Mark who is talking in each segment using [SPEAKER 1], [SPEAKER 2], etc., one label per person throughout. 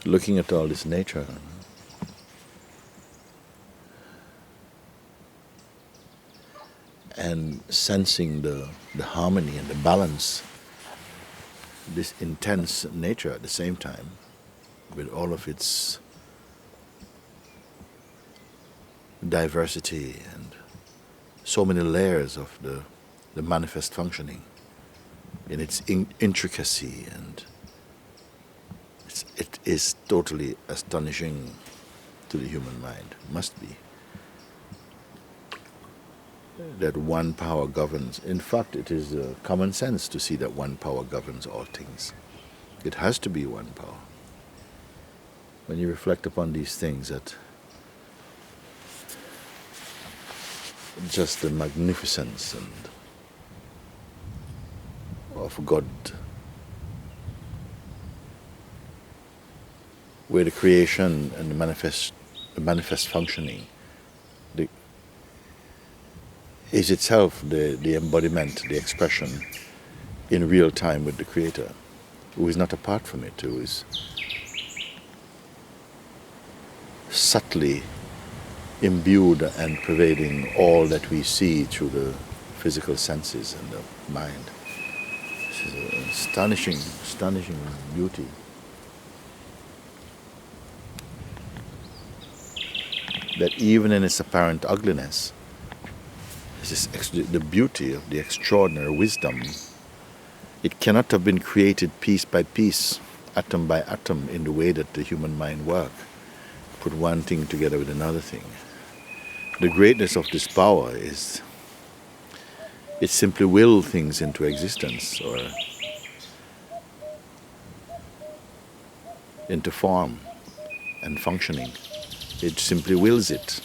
[SPEAKER 1] looking at all this nature and sensing the harmony and the balance, this intense nature at the same time, with all of its diversity and so many layers of the manifest functioning in its intricacy, and it is totally astonishing to the human mind, must be, that one power governs. In fact, it is common sense to see that one power governs all things. It has to be one power. When you reflect upon these things, that just the magnificence and of God, where the creation and the manifest functioning is itself the embodiment, the expression in real time with the Creator, who is not apart from it, who is subtly imbued and pervading all that we see through the physical senses and the mind. This is an astonishing beauty. That even in its apparent ugliness, the beauty of the extraordinary wisdom. It cannot have been created piece by piece, atom by atom, in the way that the human mind works. Put one thing together with another thing. The greatness of this power is it simply will things into existence or into form and functioning. It simply wills it,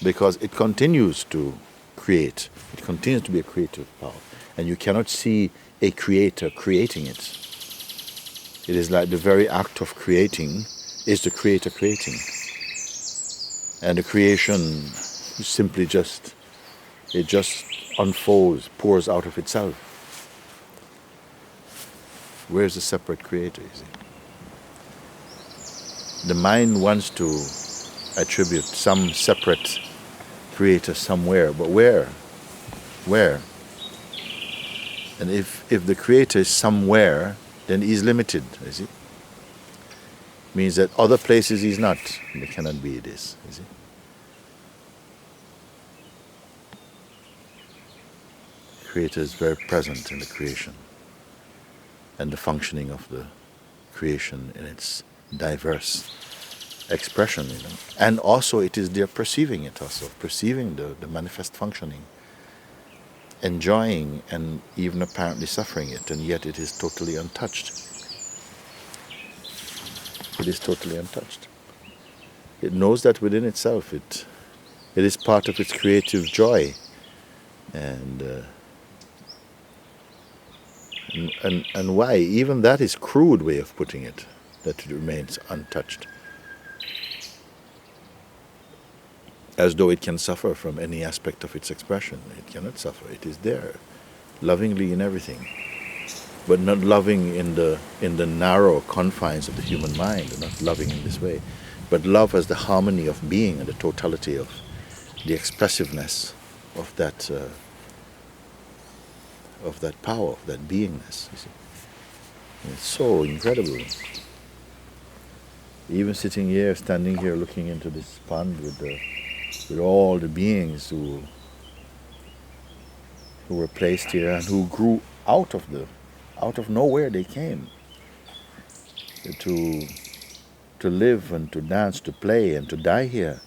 [SPEAKER 1] because it continues to create. It continues to be a creative power, and you cannot see a creator creating it. It is like the very act of creating is the creator creating, and the creation simply just unfolds, pours out of itself. Where's the separate creator, you see? The mind wants to attribute some separate creator somewhere, but where? Where? And if the creator is somewhere, then he is limited, you see? Means that other places he's not. There cannot be this, you see? The creator is very present in the creation and the functioning of the creation in its diverse expression, you know. And also it is there perceiving it also, perceiving the manifest functioning, enjoying and even apparently suffering it, and yet it is totally untouched. It is totally untouched. It knows that within itself it is part of its creative joy, and why? Even that is crude way of putting it, that it remains untouched. As though it can suffer from any aspect of its expression. It cannot suffer. It is there, lovingly in everything, but not loving in the narrow confines of the human mind, not loving in this way, but love as the harmony of being and the totality of the expressiveness of that power, of that beingness. You see, and it's so incredible. Even sitting here, standing here, looking into this pond with all the beings who were placed here and who grew out of nowhere. They came to live and to dance, to play and to die here,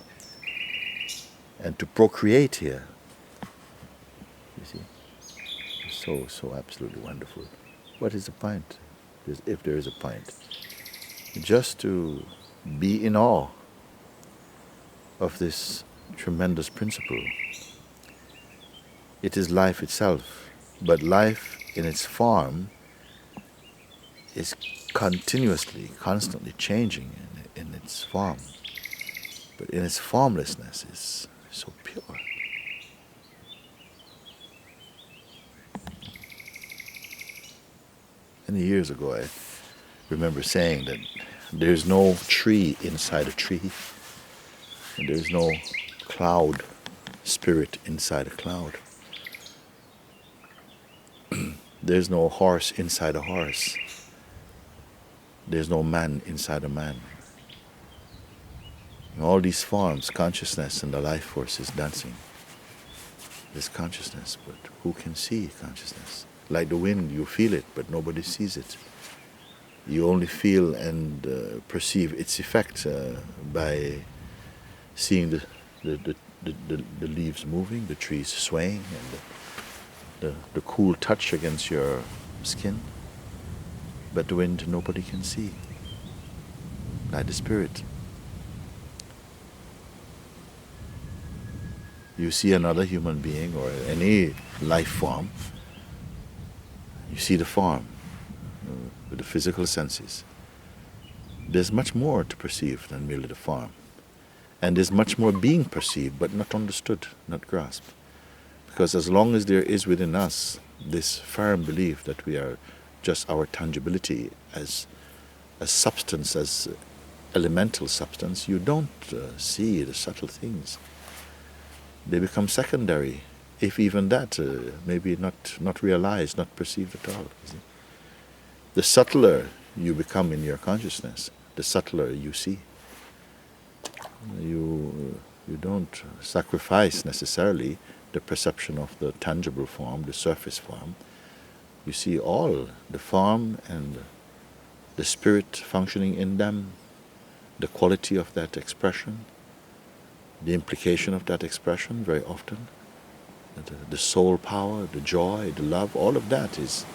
[SPEAKER 1] and to procreate here. You see, so absolutely wonderful. What is the point? If there is a point, just to be in awe of this tremendous principle. It is life itself, but life in its form is continuously, constantly changing in its form, but in its formlessness is so pure. Many years ago, remember saying that there's no tree inside a tree, and there's no cloud spirit inside a cloud. There's no horse inside a horse. There's no man inside a man. In all these forms, consciousness and the life force is dancing. There's consciousness, but who can see consciousness? Like the wind, you feel it, but nobody sees it. You only feel and perceive its effect by seeing the leaves moving, the trees swaying, and the cool touch against your skin. But the wind nobody can see, like the spirit. You see another human being or any life form, you see the form with the physical senses. There's much more to perceive than merely the form. And there's much more being perceived but not understood, not grasped. Because as long as there is within us this firm belief that we are just our tangibility as substance, as elemental substance, you don't see the subtle things. They become secondary, if even that, maybe not realized, not perceived at all. The subtler you become in your consciousness, the subtler you see. You don't sacrifice necessarily the perception of the tangible form, the surface form. You see all the form and the spirit functioning in them, the quality of that expression, the implication of that expression very often, the soul power, the joy, the love, all of that is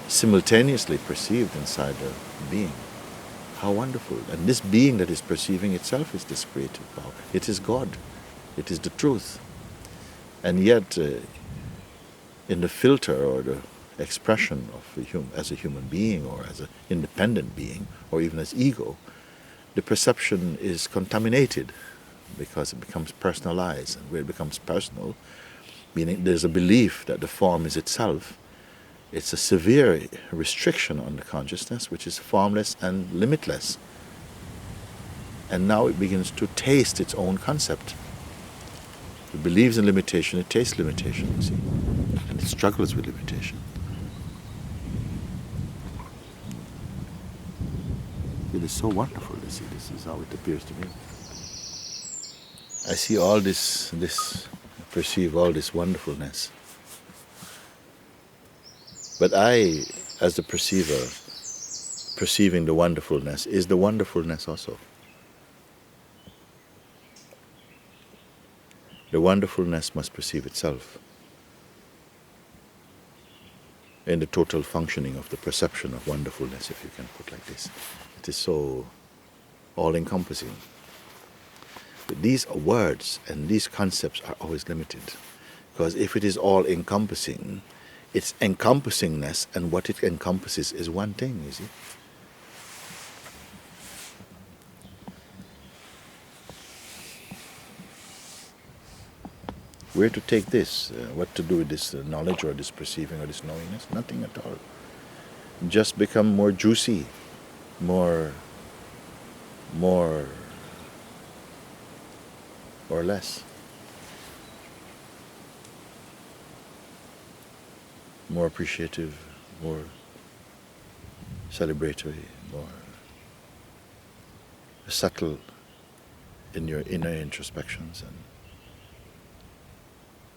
[SPEAKER 1] simultaneously perceived inside the being. How wonderful. And this being that is perceiving itself is this creative power. It is God. It is the truth. And yet, in the filter or the expression of as a human being or as an independent being or even as ego, the perception is contaminated because it becomes personalized. And where it becomes personal, meaning there's a belief that the form is itself, it's a severe restriction on the consciousness, which is formless and limitless. And now it begins to taste its own concept. It believes in limitation, it tastes limitation, you see. And it struggles with limitation. It is so wonderful to see. This is how it appears to me. I see all this, perceive all this wonderfulness. But I, as the perceiver, perceiving the wonderfulness, is the wonderfulness also. The wonderfulness must perceive itself in the total functioning of the perception of wonderfulness, if you can put like this. It is so all-encompassing. But these words and these concepts are always limited. Because if it is all-encompassing, its encompassingness and what it encompasses is one thing, you see. Where to take this? What to do with this knowledge or this perceiving or this knowingness? Nothing at all. Just become more juicy, more or less. More appreciative, more celebratory, more subtle in your inner introspections, and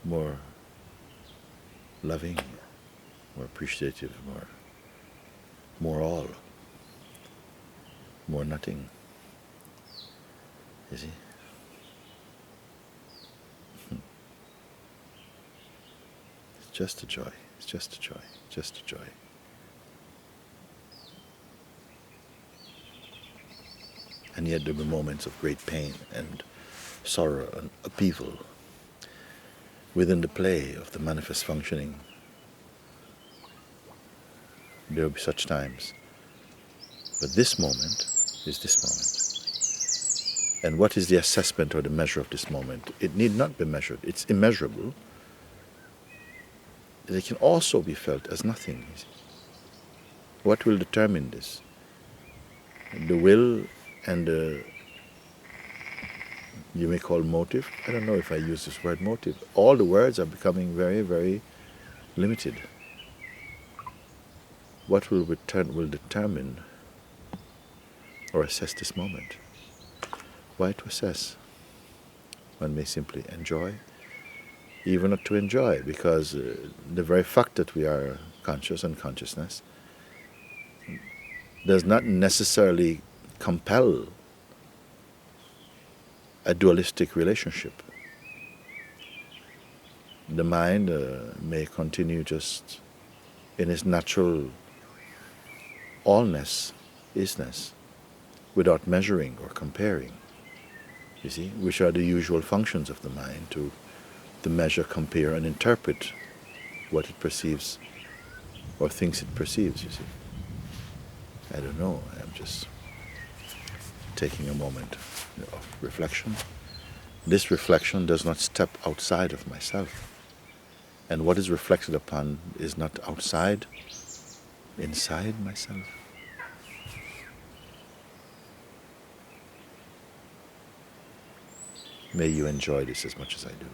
[SPEAKER 1] more loving, more appreciative, more all, more nothing. You see? It's just a joy. It's just a joy. Just a joy. And yet there will be moments of great pain and sorrow and upheaval within the play of the manifest functioning. There will be such times. But this moment is this moment. And what is the assessment or the measure of this moment? It need not be measured. It's immeasurable. It can also be felt as nothing. What will determine this? The will and the, you may call motive. I don't know if I use this word motive. All the words are becoming very, very limited. What will determine or assess this moment? Why to assess? One may simply enjoy, even not to enjoy, because the very fact that we are conscious and consciousness does not necessarily compel a dualistic relationship. The mind may continue just in its natural allness, isness, without measuring or comparing, you see, which are the usual functions of the mind, to measure, compare, and interpret what it perceives or thinks it perceives, you see. I don't know, I'm just taking a moment of reflection. This reflection does not step outside of myself. And what is reflected upon is not outside, inside myself. May you enjoy this as much as I do.